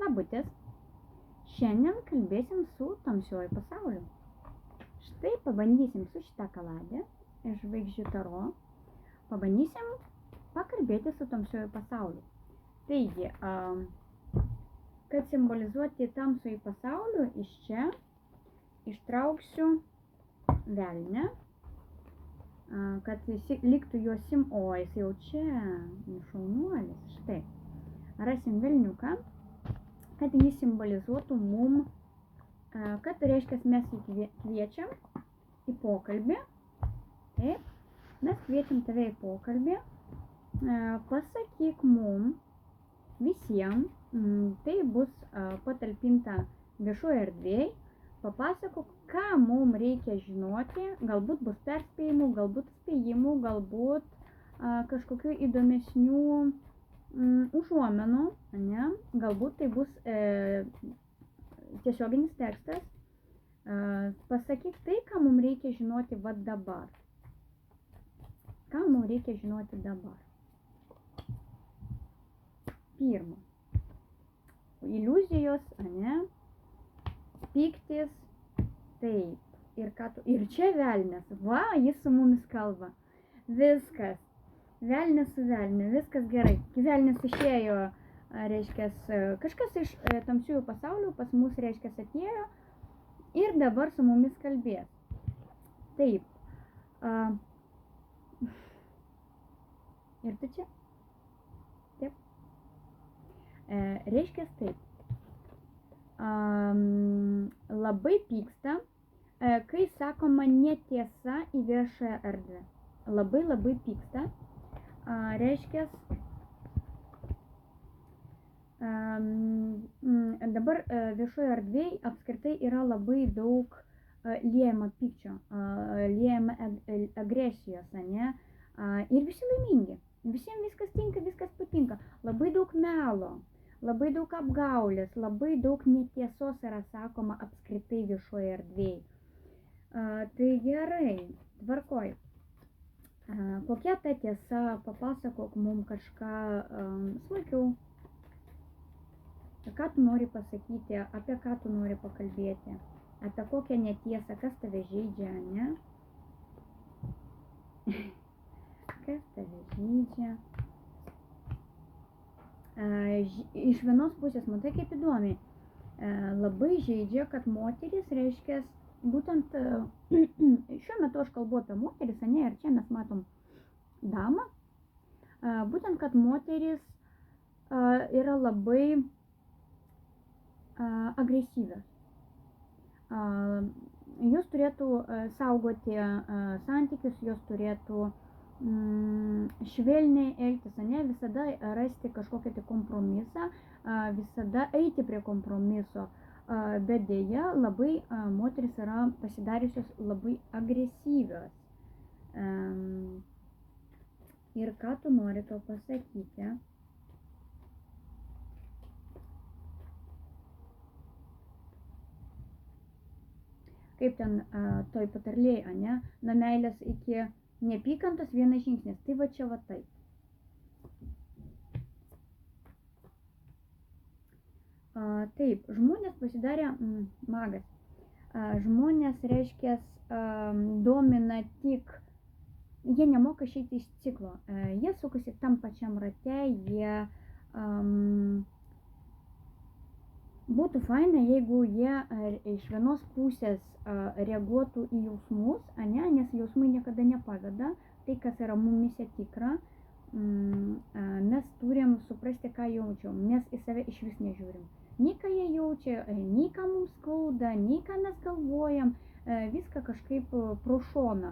Labutės. Šiandien kalbėsim su tamsiuoju pasauliu. Štai pabandysim su šitą kaladę iš žvaigždžių taro. Pabandysim pakalbėti su tamsiuoju pasauliu. Taigi, kad simbolizuoti tamsųjį pasauliu, iš čia ištrauksiu velnę, kad liktų jo o jis jau čia, šaunuolis, štai. Rasim velniuką, kad jis simbolizuotų mum, kad reiškia mes jį kviečiam į pokalbį. Taip, mes kviečiam tave į pokalbį, pasakyk mum visiems, tai bus patalpinta viešoje erdvėje, papasakok, ką mum reikia žinoti, galbūt bus perspėjimų, galbūt spėjimų, galbūt kažkokių įdomesnių užuomenų, ne? Galbūt tai bus tiesioginis tekstas. Pasakyk tai, ką mums reikia žinoti va dabar. Ką mums reikia žinoti dabar. Pirma. Iliuzijos, ne? Pyktis. Taip. Ir čia velnias. Va, jis su mumis kalba. Viskas. Velnias su velniu, viskas gerai. Velnias išėjo, reiškia, kažkas iš tamsiųjų pasaulių pas mus, reiškia, atėjo ir dabar su mumis kalbės. Taip. Ir tu čia? Taip. Reiškia, taip. Labai pyksta, kai sakoma netiesa į viešąją erdvę. Labai pyksta. Reiškia, dabar viešoje erdvėje apskritai yra labai daug liejama pykčio, liejama agresijos, ne? Ir visi laimingi, visiems viskas tinka, viskas patinka, labai daug melo, labai daug apgaulės, labai daug netiesos yra sakoma apskritai viešoje erdvėje. Tai gerai, tvarkoj. Kokia ta tiesa, papasakok mums kažką smulkiau, ką tu nori pasakyti, apie ką tu nori pakalbėti, apie kokią netiesą, kas tave žeidžia, ne? Kas tave žeidžia. Iš vienos pusės, matai kaip įdomiai, labai žeidžia, kad moteris, reiškia, būtent šiuo metu aš kalbu apie moteris, ne, ir čia mes matom damą, būtent, kad moteris yra labai agresyvios. Jos turėtų saugoti santykius, jos turėtų švelniai elgtis, ne, visada rasti kažkokią tai kompromisą, visada eiti prie kompromiso. Bet dėja labai moteris yra pasidariusios labai agresyvios. Ir ką tu nori to pasakyti? Kaip ten toj patarlėje, ne? Nuo meilės iki neapykantos vienas žingsnis. Tai va čia va taip. Taip, žmonės pasidarė magas. Žmonės, reiškia, domina tik, jie nemoka išeiti iš ciklo. Jie sukasi tam pačiam rate, jie būtų faina, jeigu jie iš vienos pusės reaguotų į jausmus, ne, nes jausmai niekada nepaveda. Tai, kas yra mumise tikra, mes turim suprasti, ką jaučiam. Mes į save iš vis nežiūrim. Nei ką jie jaučia, nei ką mums skauda, nei ką mes galvojam, viską kažkaip pro šoną.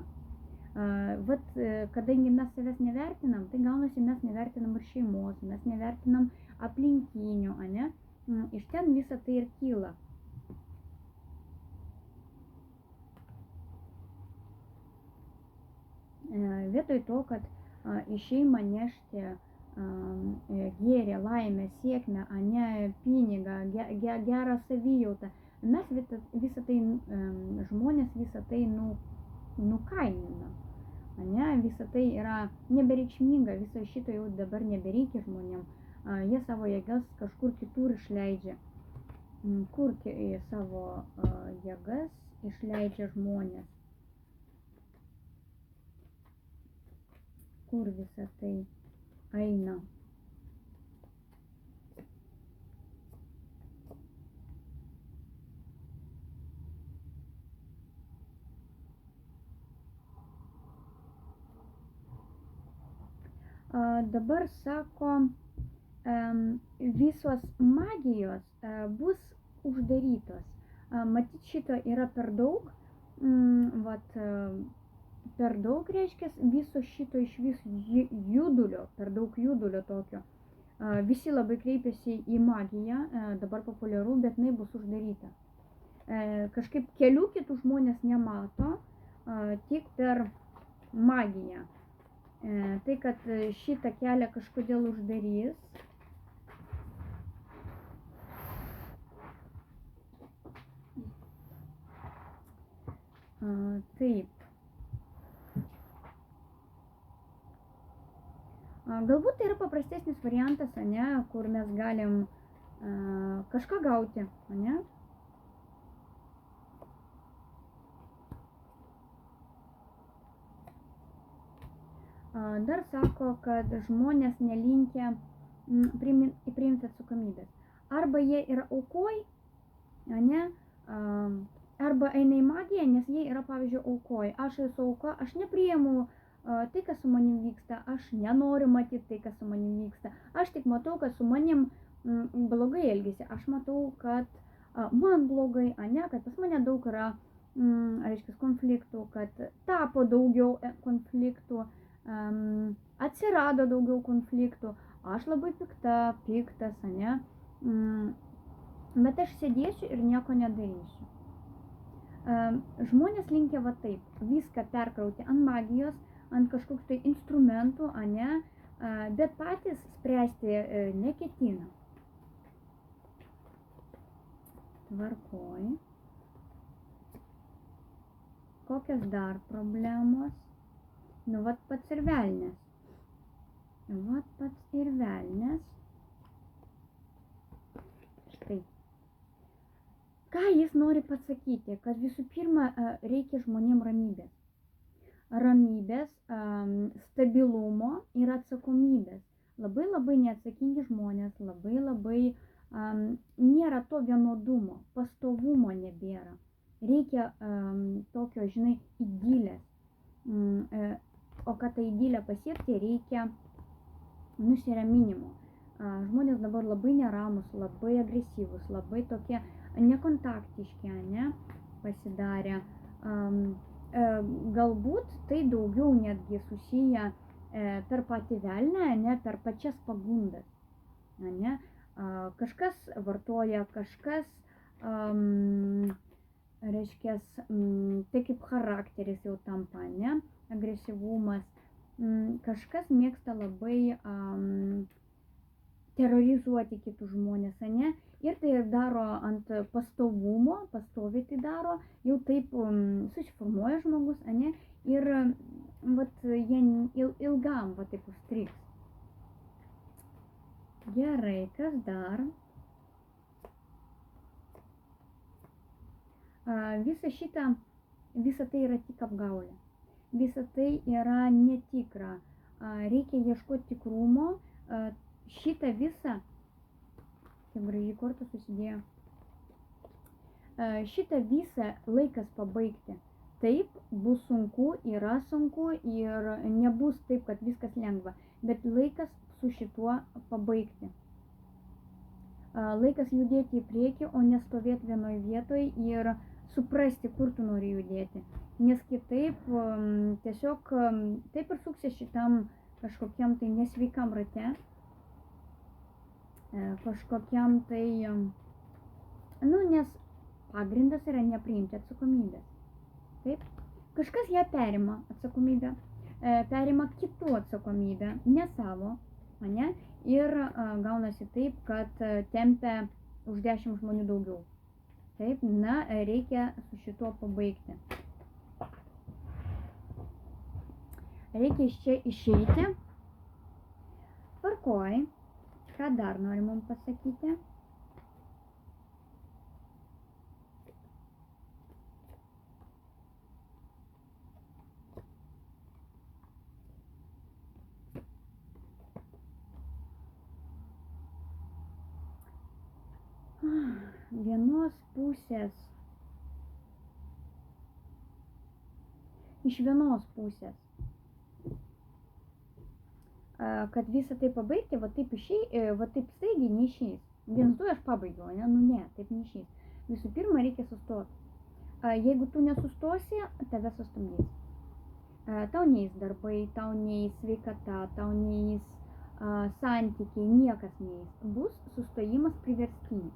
Vat, kadangi mes savęs nevertinam, tai gaunasi mes nevertinam ir šeimos, mes nevertinam aplinkinių, ne? Iš ten visą tai ir kyla. Vietoj to, kad į šeimą nešti gėrį, laimę, sėkmę, ne pinigą, gerą savijautą. Mes visą tai, žmonės visą tai nukainina. Visą tai yra nebereikšminga, viso šito jau dabar nebereikia žmonėm. jie savo jėgas kažkur kitur išleidžia. Kur savo jėgas išleidžia žmonės? Kur visa tai eina? Dabar sako, visos magijos bus uždarytos. Matyt, šito yra per daug. Per daug reiškia viso šito iš vis judulio, per daug judulio tokio. Visi labai kreipiasi į magiją, dabar populiaru, bet jinai bus uždaryta. Kažkaip kelių kitų žmonės nemato, tik per magiją. Tai, kad šitą kelią kažkodėl uždarys. Taip. Galbūt tai yra paprastesnis variantas, ane, kur mes galim kažką gauti, ane. Dar sako, kad žmonės nelinkia priimti atsakomybės. Arba jie yra aukoj, ne? Arba eina į magiją, nes jie yra, pavyzdžiui, aukoj. Aš esu auka, aš nepriimu tai, kas su manim vyksta, aš nenoriu matyti tai, kas su manim vyksta. Aš tik matau, kad su manim blogai elgesi. Aš matau, kad man blogai, ane, kad pas mane daug yra, reiškia, konfliktų, kad tapo daugiau konfliktų. Atsirado daugiau konfliktų, aš labai piktas, ane, bet aš sėdėsiu ir nieko nedarysiu. Žmonės linkia va taip, viską perkrauti ant magijos, ant kažkokių tai instrumentų, ane, bet patys spręsti neketina. Tvarkoj. Kokios dar problemos? Nu, vat pats ir velnias. Štai. Ką jis nori pasakyti? Kad visų pirma reikia žmonėm ramybės. Ramybės, stabilumo ir atsakomybės. Labai neatsakingi žmonės, labai nėra to vienodumo, pastovumo nebėra. Reikia tokio, žinai, idilės. O kad tą idilę pasiekti, reikia nusiraminimo. Žmonės dabar labai neramus, labai agresyvus, labai tokie nekontaktiški, ne, pasidarė. Galbūt tai daugiau netgi susiję per patį velnę, ne, per pačias pagundas. Ne. Kažkas vartoja, kažkas, reiškia, tai kaip charakteris jau tampa, ne, agresyvumas. Kažkas mėgsta labai terrorizuoti kitus žmonės, ne, ir tai daro ant pastovumo, pastoviai tai daro, jau taip susiformuoja žmogus, ne, ir vat jie ilgam va taip užstriks. Gerai, kas dar? Visa tai yra tik apgaulė. Visa tai yra netikra. Reikia ieškoti tikrumo. Šitą visą, kaip gražiai kortos susidėjo, šitą visą laikas pabaigti. Taip, bus sunku, yra sunku ir nebus taip, kad viskas lengva, bet laikas su šituo pabaigti. Laikas judėti į priekį, o nestovėti vienoj vietoj ir suprasti, kur tu nori judėti. Nes kitaip tiesiog taip ir suksi šitam kažkokiam tai nesveikam rate, kažkokiam tai, nes pagrindas yra nepriimti atsakomybės. Taip? Kažkas ją perima atsakomybę, perima kitų atsakomybę, ne savo, ne? Ir gaunasi taip, kad tempia už 10 žmonių daugiau. Taip, reikia su šituo pabaigti. Reikia iš čia išeiti. Tvarkoj. Ką dar nori mums pasakyti? Vienos pusės, iš vienos pusės, kad visą tai pabaigti, va taip staigiai neišeis. Viens du aš pabaigiau, ne? Nu ne, taip neišeis. Visų pirma, reikia sustoti. Jeigu tu nesustosi, tave sustabdys. Tau neis darbai, tau neis sveikata, tau neis santykiai, niekas neis. Bus sustojimas priverstinis.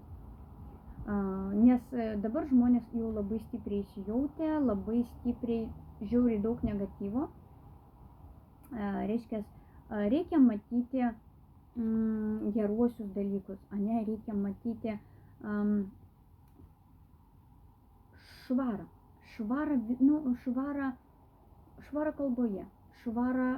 Nes dabar žmonės jau labai stipriai įsijautė, labai stipriai žiauriai daug negatyvo. Reiškia, reikia matyti geruosius dalykus, ane, reikia matyti švarą. Švarą kalboje, švarą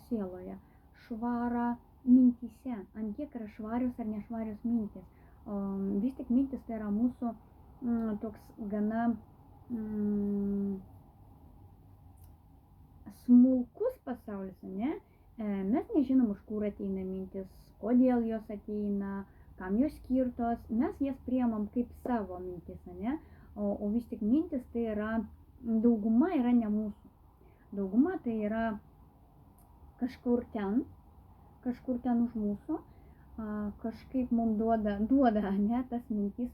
sieloje, švarą mintyse. Ant kiek yra švarios ar nešvarios mintis. Vis tik mintis tai yra mūsų toks gana smulkus pasaulis, ne? Mes nežinom, iš kur ateina mintis, kodėl jos ateina, kam jos skirtos, mes jas priemam kaip savo mintis, ne? O vis tik mintis tai yra, dauguma yra ne mūsų. Dauguma tai yra kažkur ten už mūsų, kažkaip mums duoda ne, tas mintis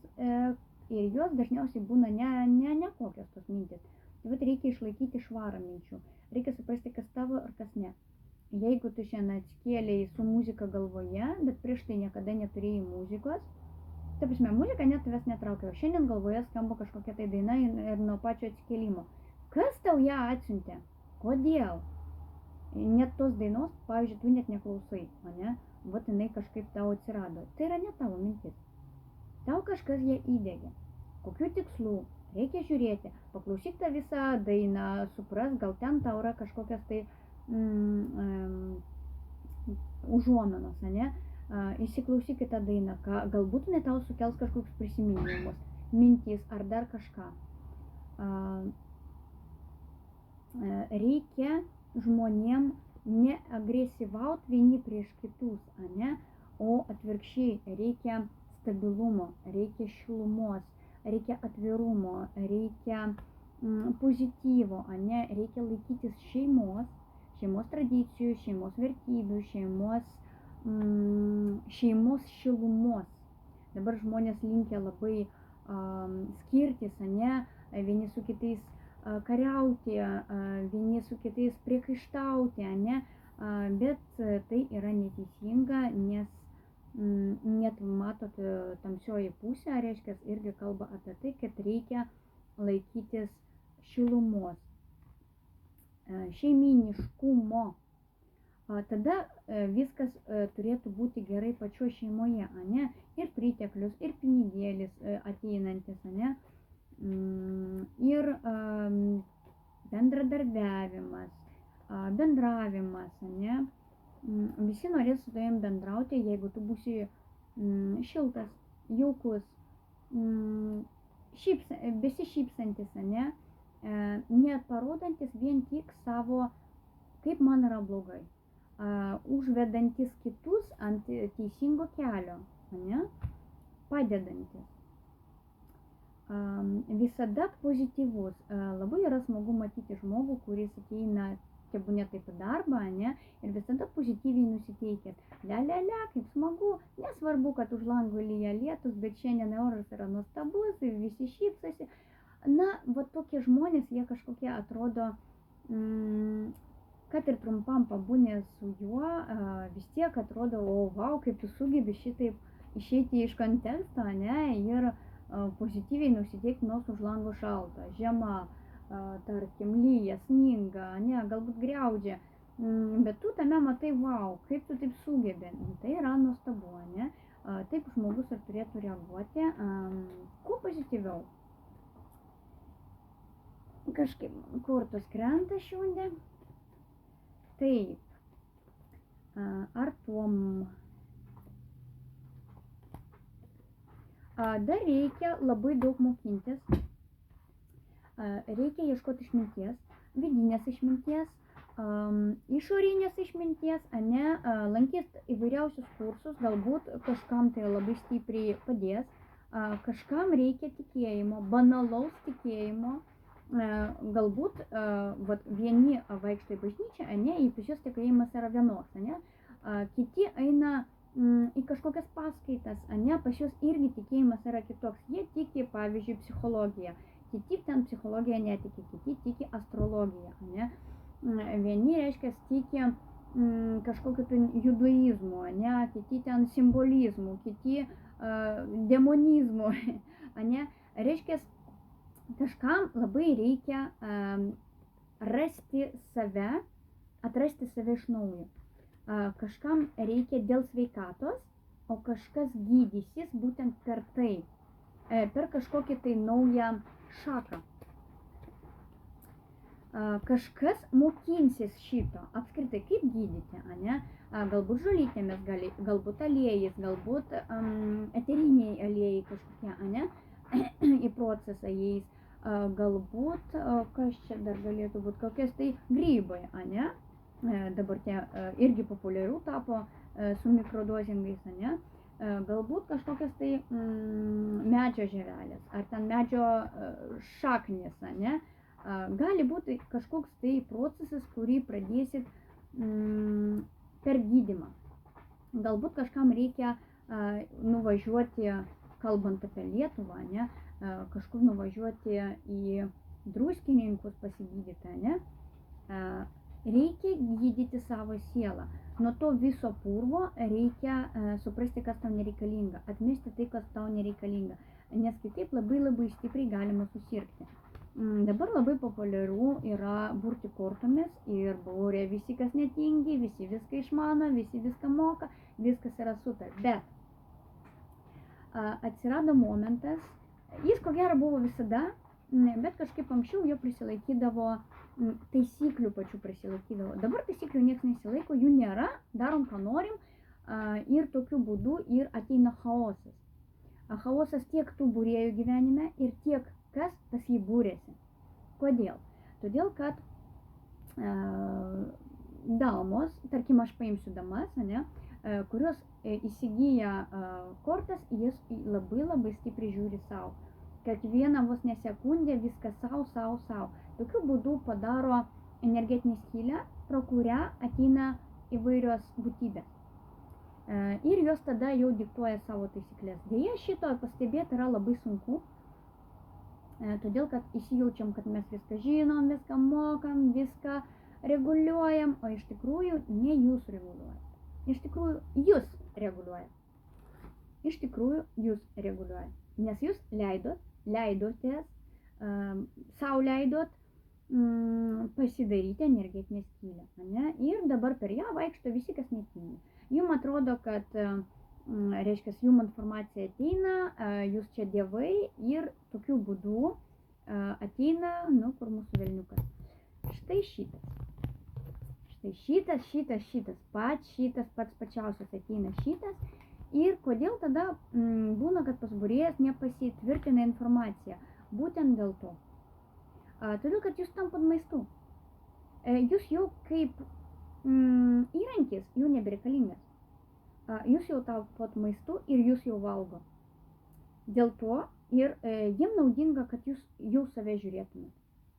ir jos dažniausiai būna ne kokios tos mintis. Tai vat reikia išlaikyti švarą minčių. Reikia suprasti, kas tavo ir kas ne. Jeigu tu šiandien atsikėlei su muzika galvoje, bet prieš tai niekada neturėjai muzikos, ta prasme, muzika net tavęs netraukia, o šiandien galvoje skamba kažkokia tai daina ir nuo pačio atsikėlimo. Kas tau ją atsiuntė? Kodėl? Net tos dainos, pavyzdžiui, tu net neklausai, ne? Vat jinai kažkaip tau atsirado. Tai yra ne tavo mintis. Tau kažkas ją įdegė. Kokiu tikslu? Reikia žiūrėti, paklausyk tą visą dainą, supras, gal ten tau yra kažkokias tai užuomenos, ne? Įsiklausyk į tą dainą, galbūt jinai tau sukels kažkokius prisiminimus, mintys ar dar kažką. Reikia žmonėm neagresyvaut vieni prieš kitus, ne? O atvirkščiai reikia stabilumo, reikia šilumos, reikia atvirumo, reikia pozityvo, ne? Reikia laikytis šeimos tradicijų, šeimos vertybių, šeimos šilumos. Dabar žmonės linkę labai skirtis, ne? Vieni su kitais kariauti, vieni su kitais priekaištauti, ne? Bet tai yra neteisinga, nes net matot tamsioji pusė, reiškia, irgi kalba apie tai, kad reikia laikytis šilumos, šeiminiškumo. Tada viskas turėtų būti gerai pačioj šeimoje, ne? Ir priteklius, ir pinigėlis ateinantis, ne? Ir bendradarbiavimas, bendravimas, ne? Visi norės su tavim bendrauti, jeigu tu būsi šiltas, jaukus, besišypsantis, ne? Neparodantis vien tik savo, kaip man yra blogai, užvedantis kitus ant teisingo kelio, ne? Padedantis. Visada pozityvus. Labai yra smagu matyti žmogų, kuris ateina, tebūnie taip į darbą, ne? Ir visada pozityviai nusiteikęs. Lia, kaip smagu, nesvarbu, kad už langų lyja lietus, bet šiandien oras yra nuostabus, visi šypsosi. Na, va tokie žmonės, jie kažkokie atrodo, kad ir trumpam pabūnė su juo, vis tiek atrodo, o vau, kaip tu sugebi šitaip išeiti iš konteksto, ne? Ir pozityviai nusiteikti, nors už lango šalta, žiema, tarkim, lyja, sninga, ne, galbūt griaudžia, bet tu tame matai, vau, kaip tu taip sugebi, tai yra nuostabu, ne? Taip žmogus ir turėtų reaguoti, kuo pozityviau. Kažkaip kortos krenta šiandien. Taip, ar tuom Dar reikia labai daug mokintis, reikia ieškoti išminties, vidinės išminties, išorinės išminties, lankys įvairiausius kursus, galbūt kažkam tai labai stipriai padės, kažkam reikia tikėjimo, banalaus tikėjimo, galbūt vieni vaikšto į bažnyčią, į pas juos tikėjimas yra vienoks, kiti eina į kažkokias paskaitas, pas juos irgi tikėjimas yra kitoks, jie tiki, pavyzdžiui, psichologiją, kiti ten psichologija netiki, kiti tiki astrologiją, vieni, reiškia, tiki kažkokiu tai judaizmu, kiti ten simbolizmu, kiti demonizmu, reiškia, kažkam labai reikia atrasti save iš naujo. Kažkam reikia dėl sveikatos, o kažkas gydysis būtent per tai, per kažkokį tai naują šaką. Kažkas mokinsis šito, apskritai kaip gydyti, galbūt žolytėmis, galbūt aliejais, galbūt eteriniai aliejai kažkokie, į procesą jais, galbūt, kas čia dar galėtų būti, kokias tai grybai, dabar tie irgi populiarių tapo su mikrodozingais, galbūt kažkokias tai medžio žievelės, ar ten medžio šaknis, gali būti kažkoks tai procesas, kurį pradėsit per gydymą. Galbūt kažkam reikia nuvažiuoti, kalbant apie Lietuvą, kažkur nuvažiuoti į Druskininkus pasigydyti, reikia gydyti savo sielą. Nuo to viso purvo reikia suprasti, kas tau nereikalinga, atmesti tai, kas tau nereikalinga, nes kitaip labai stipriai galima susirgti. Dabar labai populiaru yra burti kortomis ir būrė visi, kas netingi, visi viską išmano, visi viską moka, viskas yra super. Bet atsirado momentas, jis ko gero buvo visada, bet kažkaip anksčiau jo prisilaikydavo, taisyklių pačių prisilaikydavo. Dabar taisyklių niekas nesilaiko, jų nėra, darom ką norim ir tokiu būdu ir ateina chaosas. Chaosas tiek tų būrėjų gyvenime ir tiek kas pas jį būrėsi. Kodėl? Todėl, kad damos, tarkim aš paimsiu damas, kurios įsigyja kortas, jis labai stipriai žiūri savo. Kiekvieną vos nesekundę viską savo. Tokiu būdu padaro energetinį skylę, pro kurią ateina įvairios būtybės. Ir jos tada jau diktuoja savo taisyklės. Deja, šito pastebėti yra labai sunku, todėl kad įsijaučiam, kad mes viską žinom, viską mokam, viską reguliuojam, o iš tikrųjų ne jūs reguliuojat. Iš tikrųjų jūs reguliuojat. Nes jūs leidotės, sau leidot pasidaryti energetinę skylę. Ir dabar per ją vaikšto visi, kas netingi. Jums atrodo, kad reiškia, jums informacija ateina, jūs čia dievai ir tokiu būdu ateina, kur mūsų velniukas. Štai šitas, pats pačiausias ateina šitas. Ir kodėl tada būna, kad pas būrėjas nepasitvirtina informacija? Būtent dėl to. Todėl, kad jūs tampat maistu. Jūs jau kaip įrankis jau nebereikalingas. Jūs jau tampat maistu ir jūs jau valgo. Dėl to ir jiem naudinga, kad jūs jau save žiūrėtumėt.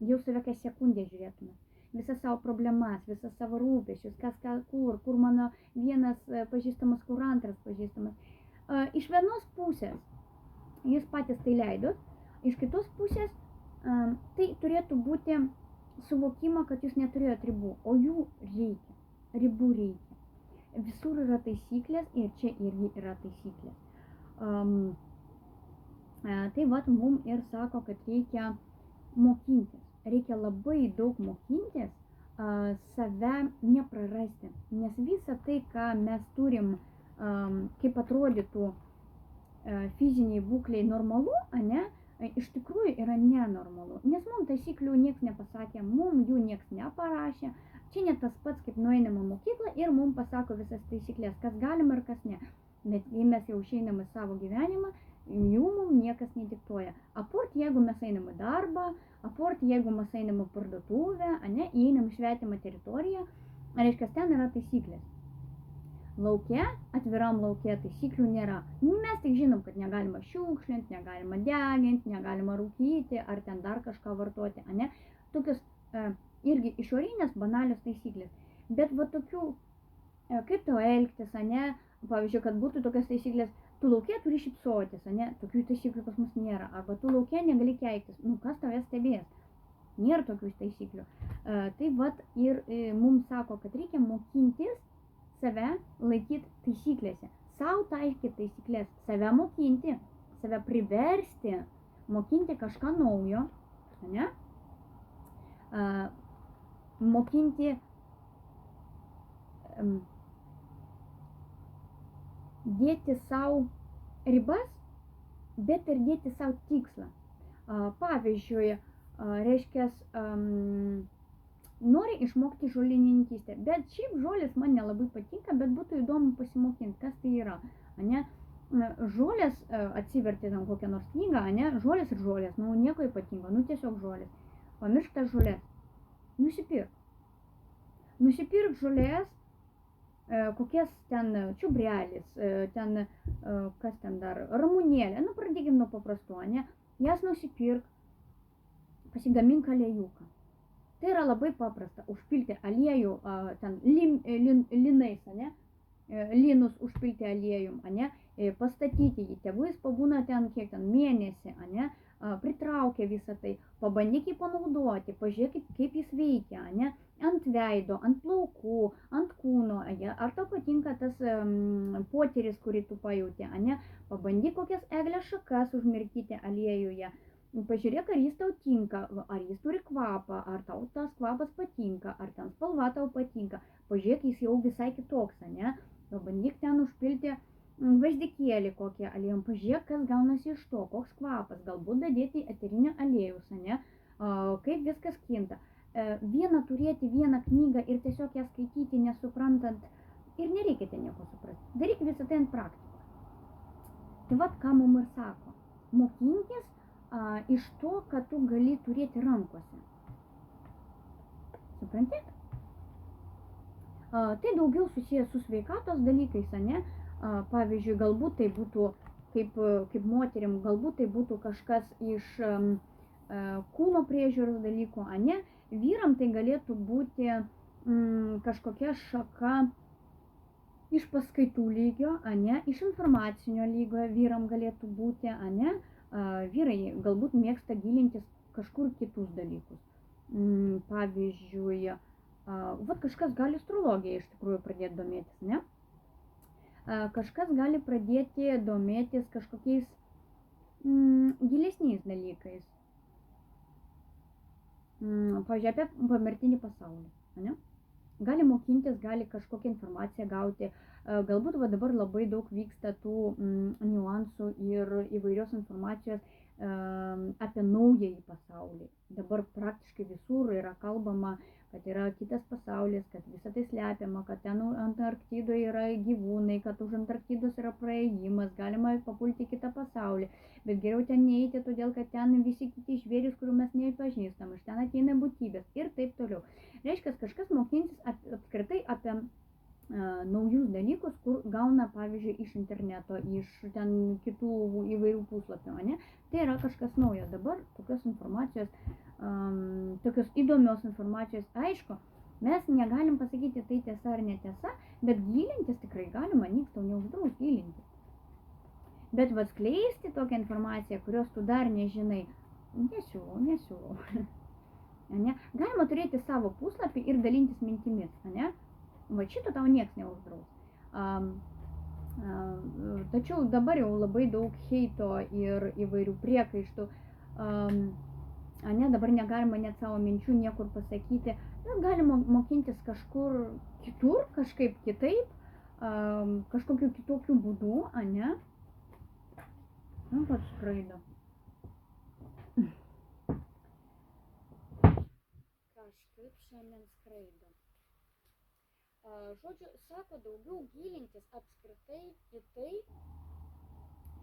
Jau save kas sekundę žiūrėtumėt. Visas savo problemas, visas savo rūpesčius, kas kur mano vienas pažįstamas, kur antras pažįstamas. Iš vienos pusės jūs patys tai leidot, iš kitos pusės tai turėtų būti suvokima, kad jūs neturėjot ribų, o jų reikia, ribų reikia. Visur yra taisyklės ir čia irgi yra taisyklės. Tai vat mums ir sako, kad reikia mokintis. Reikia labai daug mokintis, save neprarasti. Nes visa tai, ką mes turim, kaip atrodytų fiziniai būkliai normalu, iš tikrųjų yra nenormalu. Nes mums taisyklių nieks nepasakė, mums jų nieks neparašė. Čia ne tas pats, kaip nueinam į mokyklą ir mums pasako visas taisyklės, kas galima ir kas ne. Bet jei mes jau išeinam į savo gyvenimą, jum niekas nediktuoja. Apart, jeigu mes einam į darbą, apart, jeigu mes einam į parduotuvę, ane, įeinam į svetimą teritoriją, reiškia, ten yra taisyklės. Lauke, atviram lauke taisyklių nėra. Mes tik žinom, kad negalima šiukšlinti, negalima deginti, negalima rūkyti, ar ten dar kažką vartoti, ane. Tokios irgi išorinės banalios taisyklės. Bet va tokių, kaip tau elgtis, ane, pavyzdžiui, kad būtų tokios taisyklės, tu lauke turi šypsotis, ane, tokių taisyklių pas mus nėra, arba tu lauke negali keiktis, nu kas tavęs stebės, nėra tokių taisyklių. Tai vat ir mums sako, kad reikia mokintis save laikyti taisyklėse, savo taikyti taisyklės, save mokinti, save priversti, mokinti kažką naujo, ane, mokinti dėti savo ribas, bet ir dėti savo tikslą. Pavyzdžiui, reiškia, nori išmokti žolininkystę, bet šiaip žolės man nelabai patinka, bet būtų įdomu pasimokinti, kas tai yra. Ane? Žolės atsiverti tam kokią nors knygą, ane? Žolės ir žolės, nu nieko ypatingo, nu tiesiog žolės. Pamiršk tas žolės. Nusipirk. Nusipirk žolės, kokias ten čiubrelis, ten, kas ten dar, ramunėlė, nu pradėkim nuo paprastų, ane? Jas nusipirk, pasigamink aliejuką. Tai yra labai paprasta, užpilti aliejų, ten linais, ane? Linus užpilti aliejum, ane? Pastatyti jį, tegu jis pabūna ten kiek ten mėnesį, ane? Pritraukia visą tai, pabandyk jį panaudoti, pažiūrėk kaip jis veikia, ane? Ant veido, ant plaukų, ant kūno, ar tau patinka tas potyris, kurį tu pajauti, ane? Pabandyk kokias eglės šakas užmirkyti aliejuje, pažiūrėk, ar jis tau tinka, ar jis turi kvapą, ar tau tas kvapas patinka, ar ten spalva tau patinka, pažiūrėk, jis jau visai kitoks, ane? Pabandyk ten užpilti gvazdikėlį kokią aliejum, pažiūrėk, kas gaunasi iš to, koks kvapas, galbūt dadėti eterinio aliejus, ane? Kaip viskas kinta. Vieną turėti vieną knygą ir tiesiog ją skaityti nesuprantant, ir nereikia ten nieko suprasti. Daryk visą tai ant praktikos. Tai vat, ką mums ir sako. Mokinkis iš to, kad tu gali turėti rankose. Supranti? Tai daugiau susijęs su sveikatos dalykais, ane? Pavyzdžiui, galbūt tai būtų kaip moterim, galbūt tai būtų kažkas iš kūno priežiūros dalykų, ane? Vyram tai galėtų būti kažkokia šaka iš paskaitų lygio, ane? Iš informacinio lygio vyram galėtų būti, ane? Vyrai galbūt mėgsta gilintis kažkur kitus dalykus. Pavyzdžiui, vat kažkas gali astrologiją iš tikrųjų pradėti domėtis, ne? Kažkas gali pradėti domėtis kažkokiais gilesniais dalykais. Pavyzdžiui, apie pomirtinį pasaulį, ne? Gali mokintis, gali kažkokią informaciją gauti. Galbūt va dabar labai daug vyksta tų niuansų ir įvairios informacijos apie naująjį pasaulį. Dabar praktiškai visur yra kalbama, kad yra kitas pasaulis, kad visą tai slepiama, kad ten Antarktidoje yra gyvūnai, kad už Antarktidos yra praėjimas, galima papulti į kitą pasaulį, bet geriau ten neiti, todėl kad ten visi kiti žvėrys, kurių mes nepažįstam, iš ten ateina būtybės ir taip toliau. Reiškia, kažkas mokinsis apskritai apie naujus dalykus, kur gauna, pavyzdžiui, iš interneto, iš ten kitų įvairių puslapių, ne? Tai yra kažkas naujo. Dabar tokios informacijos, tokios įdomios informacijos, aišku, mes negalim pasakyti tai tiesa ar netiesa, bet gilintis tikrai galima, nieks tau neuždraus gilintis. Bet vat skleisti tokią informaciją, kurios tu dar nežinai, nesiūlau. Ne? Galima turėti savo puslapį ir dalintis mintimis, ne? Va šito tau nieks neuždraus. Tačiau dabar jau labai daug heito ir įvairių priekaištų. Dabar negalima net savo minčių niekur pasakyti. Galima mokintis kažkur kitur, kažkaip kitaip, kažkokiu kitokiu būdu, ane? Pats skraido. Kažkaip šiandien skraido. Žodžiu, sako daugiau gilintis apskritai į tai,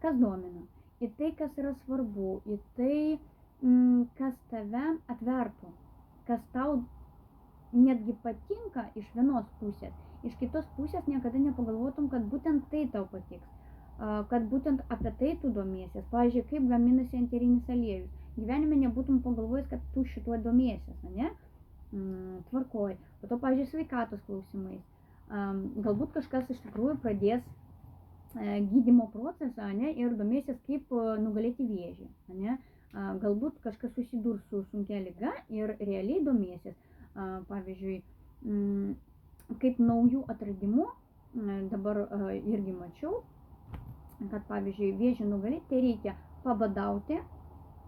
kas domina. į tai, kas yra svarbu, į tai, kas tave atvertų, kas tau netgi patinka iš vienos pusės, iš kitos pusės niekada nepagalvotum, kad būtent tai tau patiks, kad būtent apie tai tu domiesies. Pavyzdžiui, kaip gaminasi enterinis aliejus. Gyvenime nebūtum pagalvojęs, kad tu šituo domiesies, ne? Tvarkoj. Po to, pavyzdžiui, sveikatos klausimais. Galbūt kažkas iš tikrųjų pradės gydymo procesą, ne, ir domėsis, kaip nugalėti vėžį, ne. Galbūt kažkas susidurs su sunkia liga ir realiai domėsis. Pavyzdžiui, kaip naujų atradimų, dabar irgi mačiau, kad pavyzdžiui vėžį nugalėti, tai reikia pabadauti,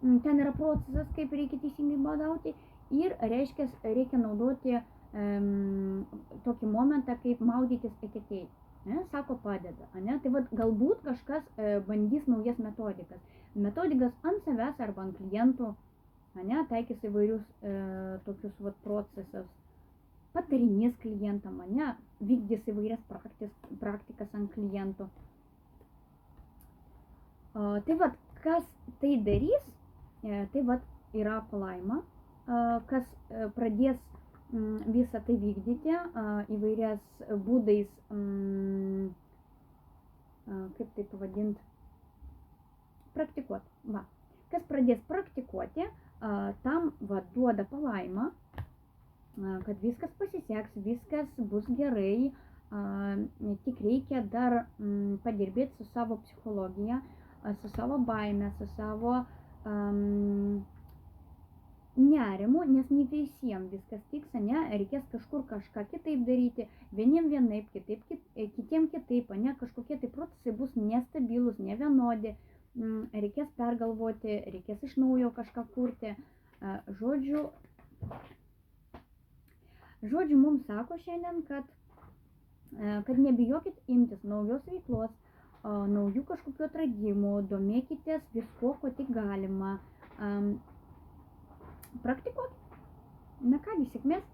ten yra procesas, kaip reikia teisingai badauti ir reiškia, reikia naudoti tokį momentą, kaip maudytis eketėj. Sako padeda, ne? Tai vat, galbūt kažkas bandys naujas metodikas ant savęs arba ant klientų, ne? Taikys įvairius tokius vat, procesas, patarinės klientam, ne? Vykdys įvairias praktikas ant klientų. Tai vat, kas tai darys, tai vat yra palaima, kas pradės visą tai vykdyti įvairias būdais, kaip tai pavadinti, praktikuoti. Va. Kas pradės praktikuoti, tam va, duoda palaimą, kad viskas pasiseks, viskas bus gerai, tik reikia dar padirbėti su savo psichologija, su savo baime, su savo nerimu, nes ne visiems viskas tiks, ne, reikės kažkur kažką kitaip daryti, vieniem vienaip, kitiem kitaip, ne, kažkokie tai procesai bus nestabilus, nevienodi, reikės pergalvoti, reikės iš naujo kažką kurti. Žodžiu, mums sako šiandien, kad nebijokit imtis naujos veiklos, naujų kažkokių atradimų, domėkitės visko, ko tik galima. Praktikuokit. Na kągi, sėkmės.